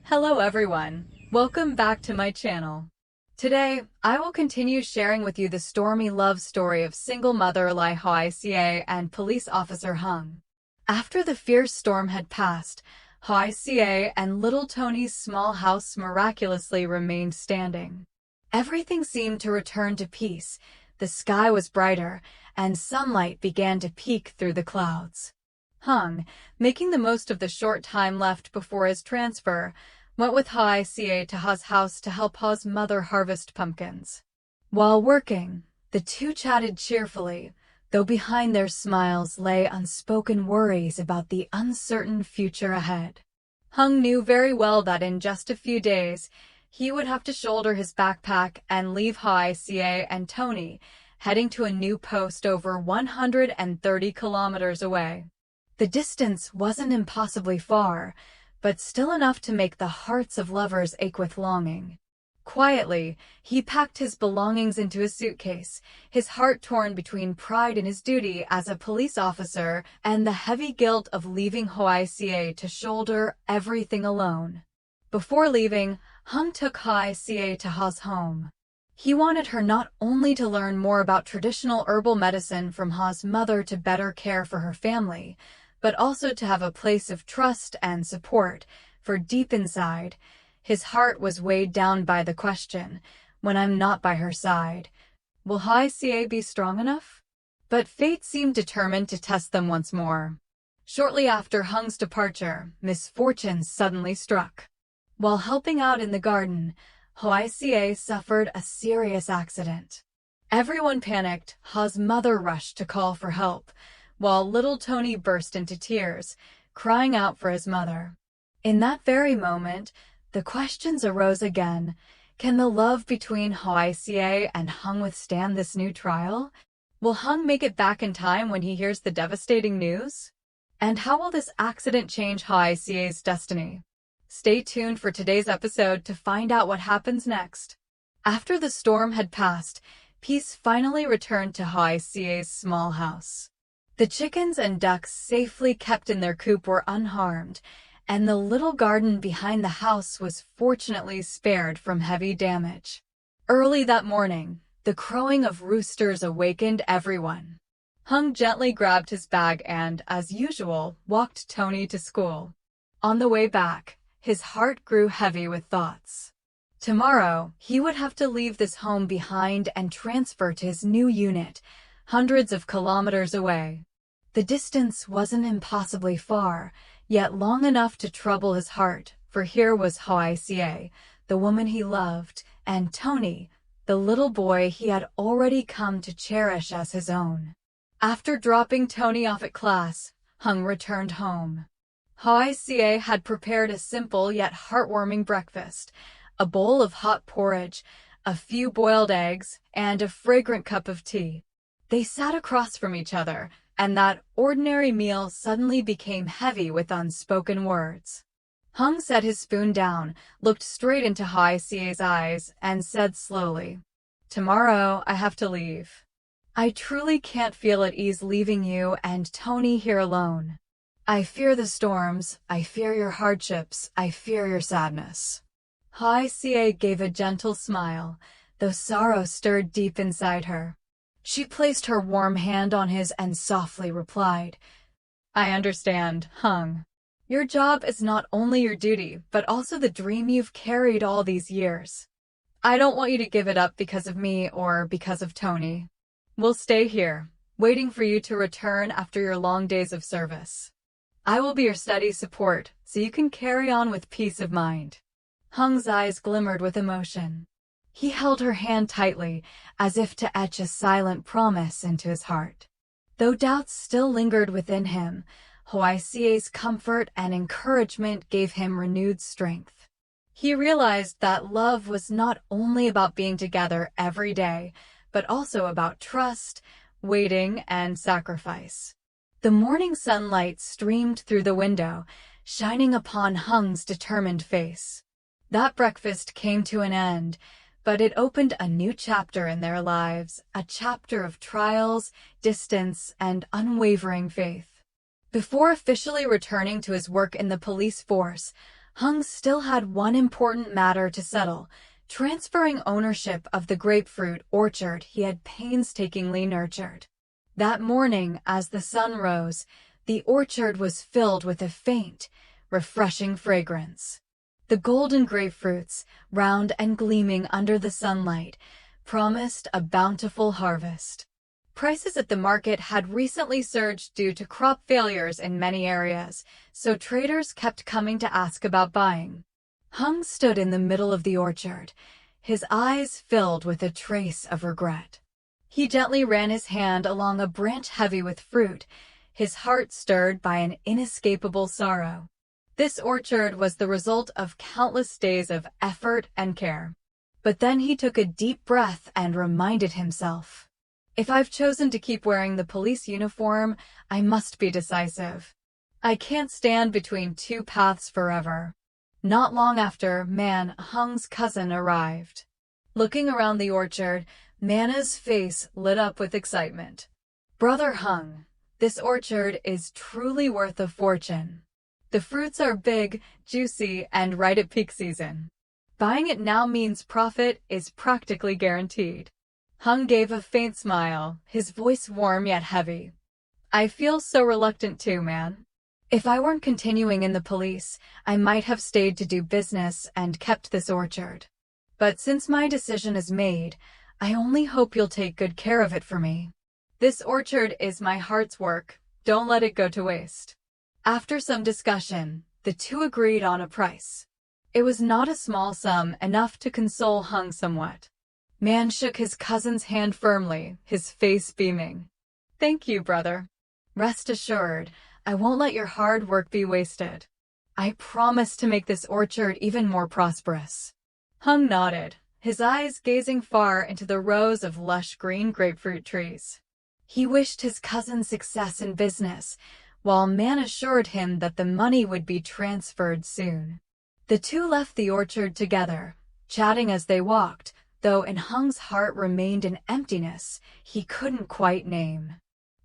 Hello everyone, welcome back to my channel. Today, I will continue sharing with you the stormy love story of single mother Ly Hoai Ca and police officer Hùng. After the fierce storm had passed, Hoai Ca and little Tony's small house miraculously remained standing. Everything seemed to return to peace, the sky was brighter, and sunlight began to peek through the clouds. Hùng, making the most of the short time left before his transfer, went with Hoai Ca to Ha's house to help Ha's mother harvest pumpkins. While working, the two chatted cheerfully, though behind their smiles lay unspoken worries about the uncertain future ahead. Hùng knew very well that in just a few days, he would have to shoulder his backpack and leave Hoai Ca and Tony, heading to a new post over 130 kilometers away. The distance wasn't impossibly far, but still enough to make the hearts of lovers ache with longing. Quietly, he packed his belongings into his suitcase, his heart torn between pride in his duty as a police officer and the heavy guilt of leaving Hoai Ca to shoulder everything alone. Before leaving, Hùng took Hoai Ca to Ha's home. He wanted her not only to learn more about traditional herbal medicine from Ha's mother to better care for her family, but also to have a place of trust and support, for deep inside, his heart was weighed down by the question, when I'm not by her side, will Hoai Ca be strong enough? But fate seemed determined to test them once more. Shortly after Hung's departure, misfortune suddenly struck. While helping out in the garden, Hoai Ca suffered a serious accident. Everyone panicked. Ha's mother rushed to call for help, while little Tony burst into tears, crying out for his mother. In that very moment, the questions arose again. Can the love between Hoai Ca and Hùng withstand this new trial? Will Hùng make it back in time when he hears the devastating news? And how will this accident change Hoai Ca's destiny? Stay tuned for today's episode to find out what happens next. After the storm had passed, peace finally returned to Hoai Ca's small house. The chickens and ducks safely kept in their coop were unharmed, and the little garden behind the house was fortunately spared from heavy damage. Early that morning, the crowing of roosters awakened everyone. Hùng gently grabbed his bag and, as usual, walked Tony to school. On the way back, his heart grew heavy with thoughts. Tomorrow, he would have to leave this home behind and transfer to his new unit, hundreds of kilometers away. The distance wasn't impossibly far, yet long enough to trouble his heart, for here was Hoai Ca, the woman he loved, and Tony, the little boy he had already come to cherish as his own. After dropping Tony off at class, Hùng returned home. Hoai Ca had prepared a simple yet heartwarming breakfast, a bowl of hot porridge, a few boiled eggs, and a fragrant cup of tea. They sat across from each other, and that ordinary meal suddenly became heavy with unspoken words. Hùng set his spoon down, looked straight into Hoai Ca's eyes, and said slowly, "Tomorrow I have to leave. I truly can't feel at ease leaving you and Tony here alone. I fear the storms, I fear your hardships, I fear your sadness." Hoai Ca gave a gentle smile, though sorrow stirred deep inside her. She placed her warm hand on his and softly replied, "I understand, Hùng. Your job is not only your duty, but also the dream you've carried all these years. I don't want you to give it up because of me or because of Tony. We'll stay here, waiting for you to return after your long days of service. I will be your steady support, so you can carry on with peace of mind." Hung's eyes glimmered with emotion. He held her hand tightly, as if to etch a silent promise into his heart. Though doubts still lingered within him, Hoai Ca's comfort and encouragement gave him renewed strength. He realized that love was not only about being together every day, but also about trust, waiting, and sacrifice. The morning sunlight streamed through the window, shining upon Hung's determined face. That breakfast came to an end, but it opened a new chapter in their lives, a chapter of trials, distance, and unwavering faith. Before officially returning to his work in the police force, Hung still had one important matter to settle: transferring ownership of the grapefruit orchard he had painstakingly nurtured. That morning, as the sun rose, the orchard was filled with a faint, refreshing fragrance. The golden grapefruits, round and gleaming under the sunlight, promised a bountiful harvest. Prices at the market had recently surged due to crop failures in many areas, so traders kept coming to ask about buying. Hung stood in the middle of the orchard, his eyes filled with a trace of regret. He gently ran his hand along a branch heavy with fruit, his heart stirred by an inescapable sorrow. This orchard was the result of countless days of effort and care. But then he took a deep breath and reminded himself, if I've chosen to keep wearing the police uniform, I must be decisive. I can't stand between two paths forever. Not long after, Man, Hung's cousin, arrived. Looking around the orchard, Mana's face lit up with excitement. Brother Hung, this orchard is truly worth a fortune. The fruits are big, juicy, and right at peak season. Buying it now means profit is practically guaranteed. Hung gave a faint smile, his voice warm yet heavy. I feel so reluctant too, Man. If I weren't continuing in the police, I might have stayed to do business and kept this orchard. But since my decision is made, I only hope you'll take good care of it for me. This orchard is my heart's work. Don't let it go to waste. After some discussion, the two agreed on a price. It was not a small sum, enough to console Hung somewhat. Man shook his cousin's hand firmly, his face beaming. Thank you, brother. Rest assured, I won't let your hard work be wasted. I promise to make this orchard even more prosperous. Hung nodded, his eyes gazing far into the rows of lush green grapefruit trees. He wished his cousin success in business, while Man assured him that the money would be transferred soon. The two left the orchard together, chatting as they walked, though in Hung's heart remained an emptiness he couldn't quite name.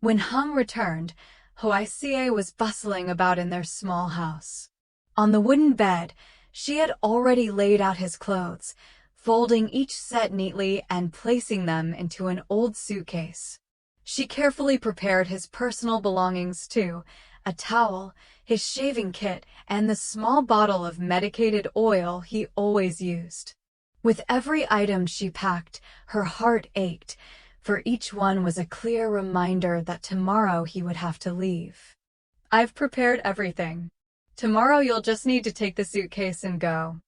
When Hung returned, Hoai Ca was bustling about in their small house. On the wooden bed, she had already laid out his clothes, folding each set neatly and placing them into an old suitcase. She carefully prepared his personal belongings too: a towel, his shaving kit, and the small bottle of medicated oil he always used. With every item she packed, her heart ached, for each one was a clear reminder that tomorrow he would have to leave. I've prepared everything. Tomorrow you'll just need to take the suitcase and go,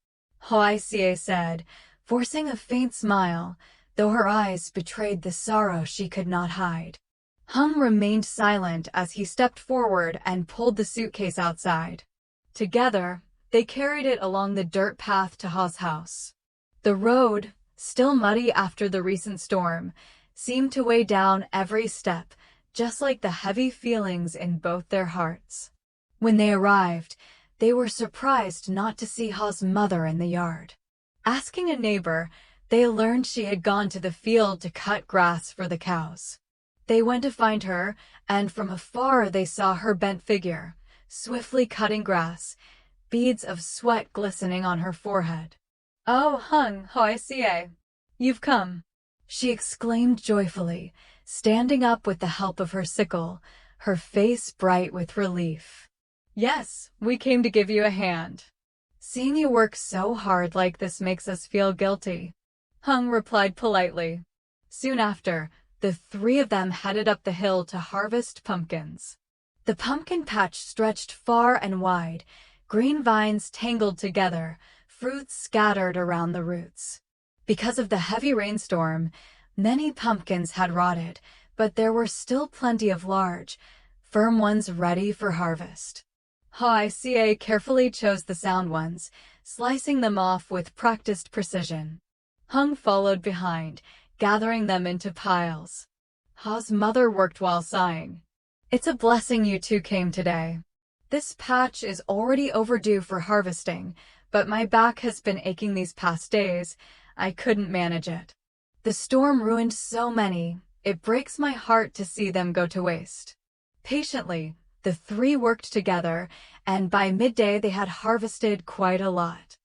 Hoai Ca said, forcing a faint smile, though her eyes betrayed the sorrow she could not hide. Hung remained silent as he stepped forward and pulled the suitcase outside. Together, they carried it along the dirt path to Ha's house. The road, still muddy after the recent storm, seemed to weigh down every step, just like the heavy feelings in both their hearts. When they arrived, they were surprised not to see Ha's mother in the yard. Asking a neighbor, they learned she had gone to the field to cut grass for the cows. They went to find her, and from afar they saw her bent figure, swiftly cutting grass, beads of sweat glistening on her forehead. Oh, Hung, Hoai Ca, you've come, she exclaimed joyfully, standing up with the help of her sickle, her face bright with relief. Yes, we came to give you a hand. Seeing you work so hard like this makes us feel guilty, Hung replied politely. Soon after, the three of them headed up the hill to harvest pumpkins. The pumpkin patch stretched far and wide, green vines tangled together, fruits scattered around the roots. Because of the heavy rainstorm, many pumpkins had rotted, but there were still plenty of large, firm ones ready for harvest. Hoai Ca carefully chose the sound ones, slicing them off with practiced precision. Hung followed behind, gathering them into piles. Ha's mother worked while sighing. It's a blessing you two came today. This patch is already overdue for harvesting, but my back has been aching these past days. I couldn't manage it. The storm ruined so many, it breaks my heart to see them go to waste. Patiently, The three worked together, and by midday they had harvested quite a lot.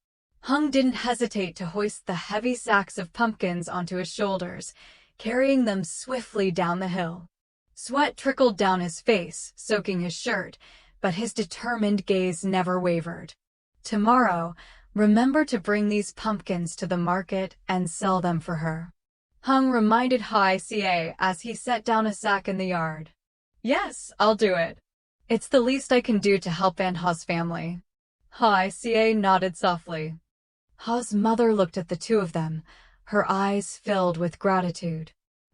Hung didn't hesitate to hoist the heavy sacks of pumpkins onto his shoulders, carrying them swiftly down the hill. Sweat trickled down his face, soaking his shirt, but his determined gaze never wavered. "Tomorrow, remember to bring these pumpkins to the market and sell them for her," Hung reminded Hoai Ca as he set down a sack in the yard. "Yes, I'll do it. It's the least I can do to help Aunt Ha's family." Hoai Ca nodded softly. Ha's mother looked at the two of them, her eyes filled with gratitude.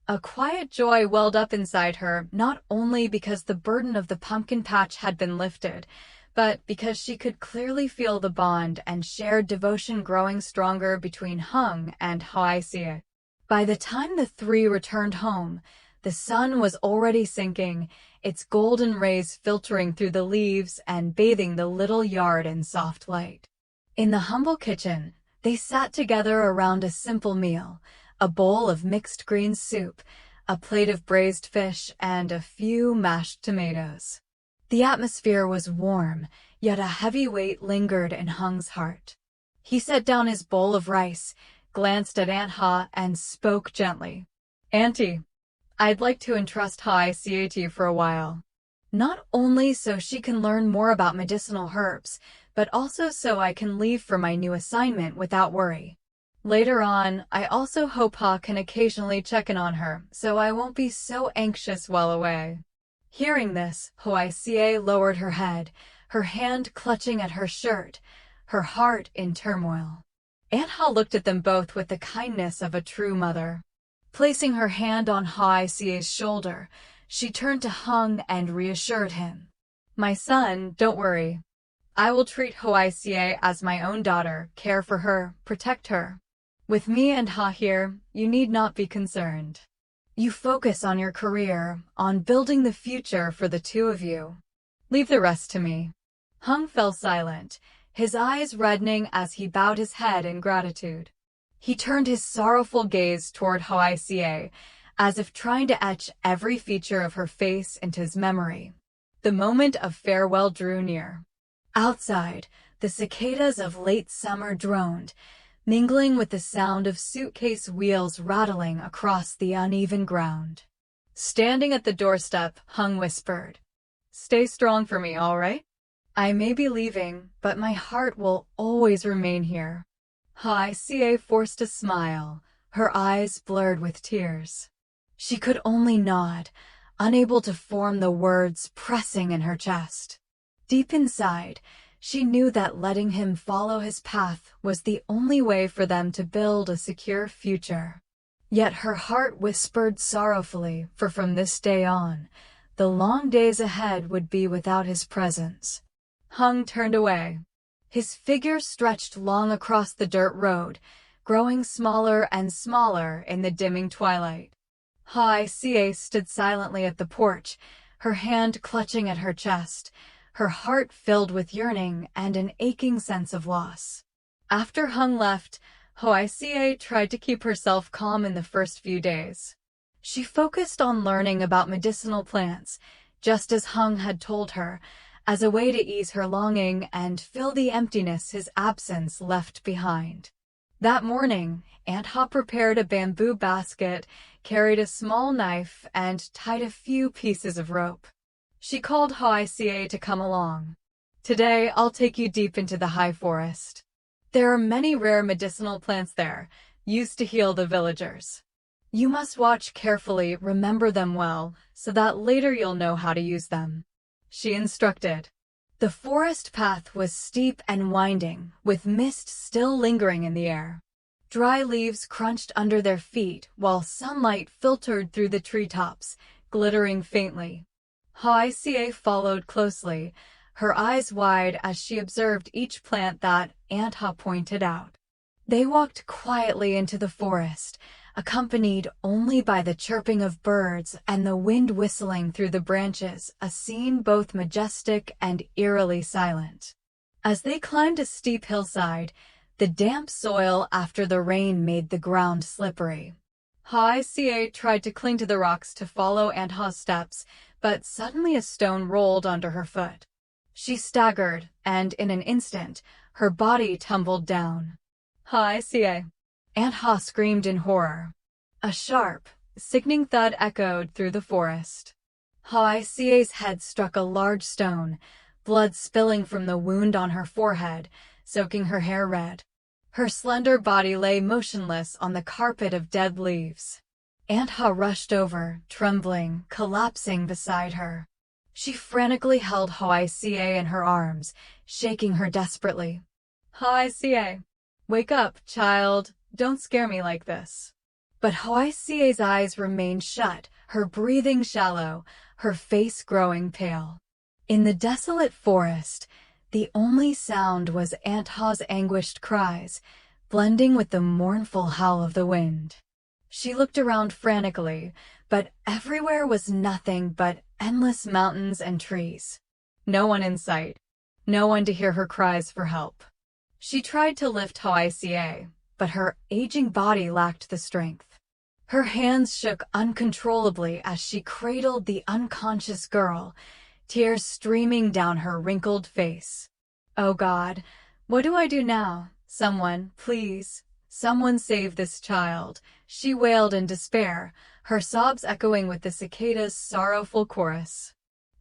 A quiet joy welled up inside her, not only because the burden of the pumpkin patch had been lifted, but because she could clearly feel the bond and shared devotion growing stronger between Hung and Hoai Ca. By the time the three returned home, the sun was already sinking, its golden rays filtering through the leaves and bathing the little yard in soft light. In the humble kitchen, they sat together around a simple meal, a bowl of mixed green soup, a plate of braised fish, and a few mashed tomatoes. The atmosphere was warm, yet a heavy weight lingered in Hung's heart. He set down his bowl of rice, glanced at Aunt Ha, and spoke gently. "Auntie, I'd like to entrust Hoai Ca to you for a while. Not only so she can learn more about medicinal herbs, but also so I can leave for my new assignment without worry. Later on, I also hope Ha can occasionally check in on her, so I won't be so anxious while away." Hearing this, Hoai Ca lowered her head, her hand clutching at her shirt, her heart in turmoil. Aunt Ha looked at them both with the kindness of a true mother. Placing her hand on Hoai Ca's shoulder, she turned to Hung and reassured him. "My son, don't worry. I will treat Hoai Ca as my own daughter, care for her, protect her. With me and Ha here, you need not be concerned. You focus on your career, on building the future for the two of you. Leave the rest to me." Hung fell silent, his eyes reddening as he bowed his head in gratitude. He turned his sorrowful gaze toward Hoai Ca, as if trying to etch every feature of her face into his memory. The moment of farewell drew near. Outside, the cicadas of late summer droned, mingling with the sound of suitcase wheels rattling across the uneven ground. Standing at the doorstep, Hung whispered, "Stay strong for me, all right? I may be leaving, but my heart will always remain here." Hoai Ca forced a smile, her eyes blurred with tears. She could only nod, unable to form the words pressing in her chest. Deep inside, she knew that letting him follow his path was the only way for them to build a secure future. Yet her heart whispered sorrowfully, for from this day on, the long days ahead would be without his presence. Hung turned away. His figure stretched long across the dirt road, growing smaller and smaller in the dimming twilight. Hoai Ca stood silently at the porch, her hand clutching at her chest, her heart filled with yearning and an aching sense of loss. After Hung left, Hoai Ca tried to keep herself calm in the first few days. She focused on learning about medicinal plants, just as Hung had told her, as a way to ease her longing and fill the emptiness his absence left behind. That morning, Aunt Ha prepared a bamboo basket, carried a small knife, and tied a few pieces of rope. She called Hoai Ca to come along. "Today, I'll take you deep into the high forest. There are many rare medicinal plants there, used to heal the villagers. You must watch carefully, remember them well, so that later you'll know how to use them," she instructed. The forest path was steep and winding, with mist still lingering in the air. Dry leaves crunched under their feet, while sunlight filtered through the treetops, glittering faintly. Hoai Ca followed closely, her eyes wide as she observed each plant that Aunt Ha pointed out. They walked quietly into the forest, accompanied only by the chirping of birds and the wind whistling through the branches, a scene both majestic and eerily silent. As they climbed a steep hillside, the damp soil after the rain made the ground slippery. Hoai Ca tried to cling to the rocks to follow Aunt Ha's steps, but suddenly a stone rolled under her foot. She staggered, and in an instant, her body tumbled down. Hoai Ca. Aunt Ha screamed in horror. A sharp, sickening thud echoed through the forest. Hoai Ca's head struck a large stone, blood spilling from the wound on her forehead, soaking her hair red. Her slender body lay motionless on the carpet of dead leaves. Aunt Ha rushed over, trembling, collapsing beside her. She frantically held Hoai Ca in her arms, shaking her desperately. Hoai Ca. Wake up, child. Don't scare me like this. But Hoai Ca's eyes remained shut, her breathing shallow, her face growing pale. In the desolate forest, the only sound was Aunt Ha's anguished cries, blending with the mournful howl of the wind. She looked around frantically, but everywhere was nothing but endless mountains and trees. No one in sight. No one to hear her cries for help. She tried to lift Hoai Ca, but her aging body lacked the strength. Her hands shook uncontrollably as she cradled the unconscious girl, tears streaming down her wrinkled face. Oh God, what do I do now? Someone, please, someone save this child, she wailed in despair, her sobs echoing with the cicada's sorrowful chorus.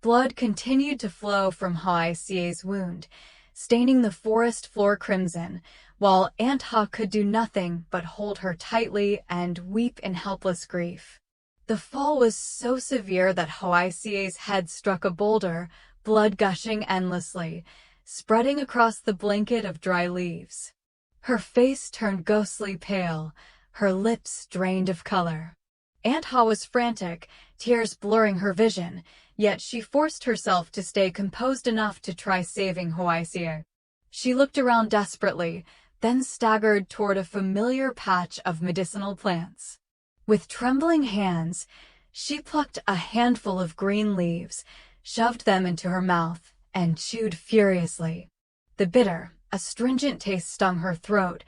Blood continued to flow from Hoai Ca's wound, staining the forest floor crimson, while Aunt Ha could do nothing but hold her tightly and weep in helpless grief. The fall was so severe that Hoai Ca's head struck a boulder, blood gushing endlessly, spreading across the blanket of dry leaves. Her face turned ghostly pale, her lips drained of color. Aunt Ha was frantic, tears blurring her vision, yet she forced herself to stay composed enough to try saving Hoai Ca. She looked around desperately, then staggered toward a familiar patch of medicinal plants. With trembling hands, she plucked a handful of green leaves, shoved them into her mouth, and chewed furiously. The bitter, astringent taste stung her throat,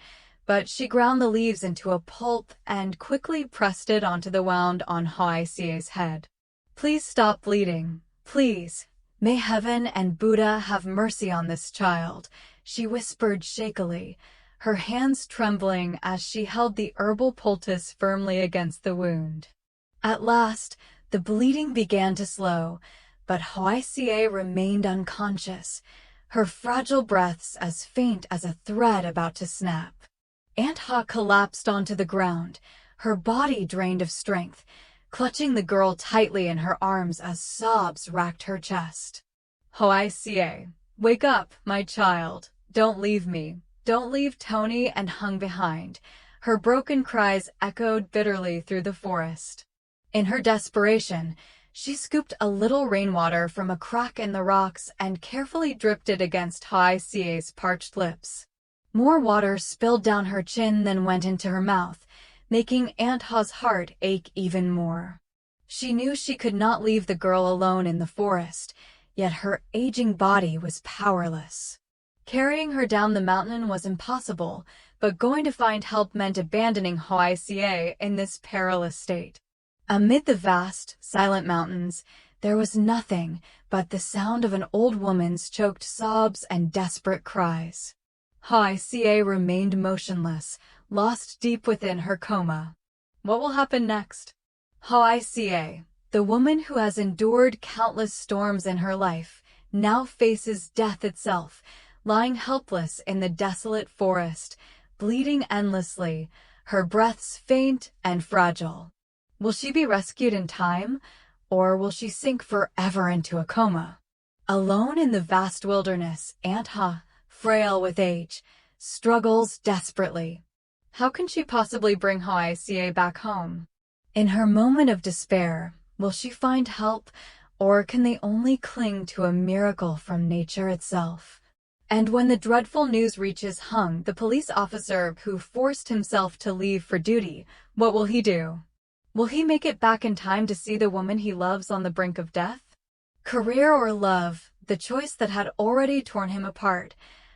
but she ground the leaves into a pulp and quickly pressed it onto the wound on Hoai Ca's head. Please stop bleeding, please. May heaven and Buddha have mercy on this child, she whispered shakily, her hands trembling as she held the herbal poultice firmly against the wound. At last, the bleeding began to slow, but Hoai Ca remained unconscious, her fragile breaths as faint as a thread about to snap. Aunt Ha collapsed onto the ground, her body drained of strength, clutching the girl tightly in her arms as sobs racked her chest. Hoai Ca, wake up, my child. Don't leave me. Don't leave Tony and Hung behind. Her broken cries echoed bitterly through the forest. In her desperation, she scooped a little rainwater from a crack in the rocks and carefully dripped it against Hoai Ca's parched lips. More water spilled down her chin than went into her mouth, making Aunt Ha's heart ache even more. She knew she could not leave the girl alone in the forest, yet her aging body was powerless. Carrying her down the mountain was impossible, but going to find help meant abandoning Hoai Ca in this perilous state. Amid the vast, silent mountains, there was nothing but the sound of an old woman's choked sobs and desperate cries. Hoai Ca remained motionless, lost deep within her coma. What will happen next? Hoai Ca, the woman who has endured countless storms in her life, now faces death itself, lying helpless in the desolate forest, bleeding endlessly, her breaths faint and fragile. Will she be rescued in time, or will she sink forever into a coma? Alone in the vast wilderness, Aunt Ha, frail with age, struggles desperately. How can she possibly bring Hoai Ca back home? In her moment of despair, will she find help, or can they only cling to a miracle from nature itself? And when the dreadful news reaches Hung, the police officer who forced himself to leave for duty, what will he do? Will he make it back in time to see the woman he loves on the brink of death? Career or love, the choice that had already torn him apart.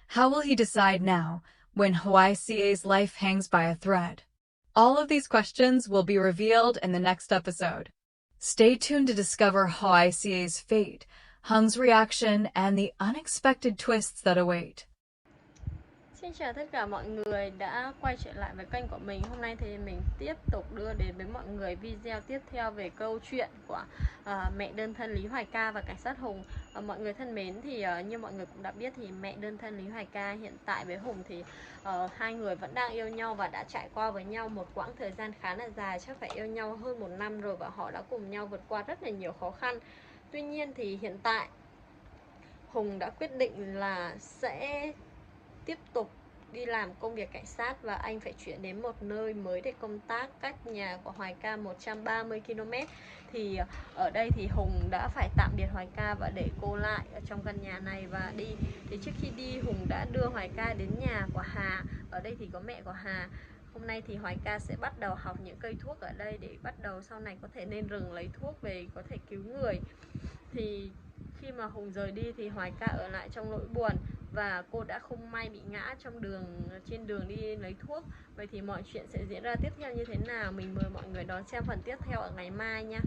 How will he decide now, when Hoai Ca's life hangs by a thread? All of these questions will be revealed in the next episode. Stay tuned to discover Hoai Ca's fate, Hung's reaction, and the unexpected twists that await. Xin chào tất cả mọi người đã quay trở lại với kênh của mình. Hôm nay thì mình tiếp tục đưa đến với mọi người video tiếp theo về câu chuyện của mẹ đơn thân Ly Hoai Ca và cảnh sát Hùng. Mọi người thân mến, thì như mọi người cũng đã biết thì mẹ đơn thân Ly Hoai Ca hiện tại với Hùng thì hai người vẫn đang yêu nhau và đã trải qua với nhau một quãng thời gian khá là dài, chắc phải yêu nhau hơn 1 năm rồi, và họ đã cùng nhau vượt qua rất là nhiều khó khăn. Tuy nhiên thì hiện tại Hùng đã quyết định là sẽ tiếp tục đi làm công việc cảnh sát, và anh phải chuyển đến một nơi mới để công tác cách nhà của Hoài Ca 130 km. Thì ở đây thì Hùng đã phải tạm biệt Hoài Ca và để cô lại ở trong căn nhà này và đi. Thì trước khi đi, Hùng đã đưa Hoài Ca đến nhà của Hà. Ở đây thì có mẹ của Hà. Hôm nay thì Hoài Ca sẽ bắt đầu học những cây thuốc ở đây để bắt đầu sau này có thể lên rừng lấy thuốc về có thể cứu người. Thì khi mà Hùng rời đi thì Hoài Ca ở lại trong nỗi buồn, và cô đã không may bị ngã trên đường đi lấy thuốc. Vậy thì mọi chuyện sẽ diễn ra tiếp theo như thế nào? Mình mời mọi người đón xem phần tiếp theo ở ngày mai nha.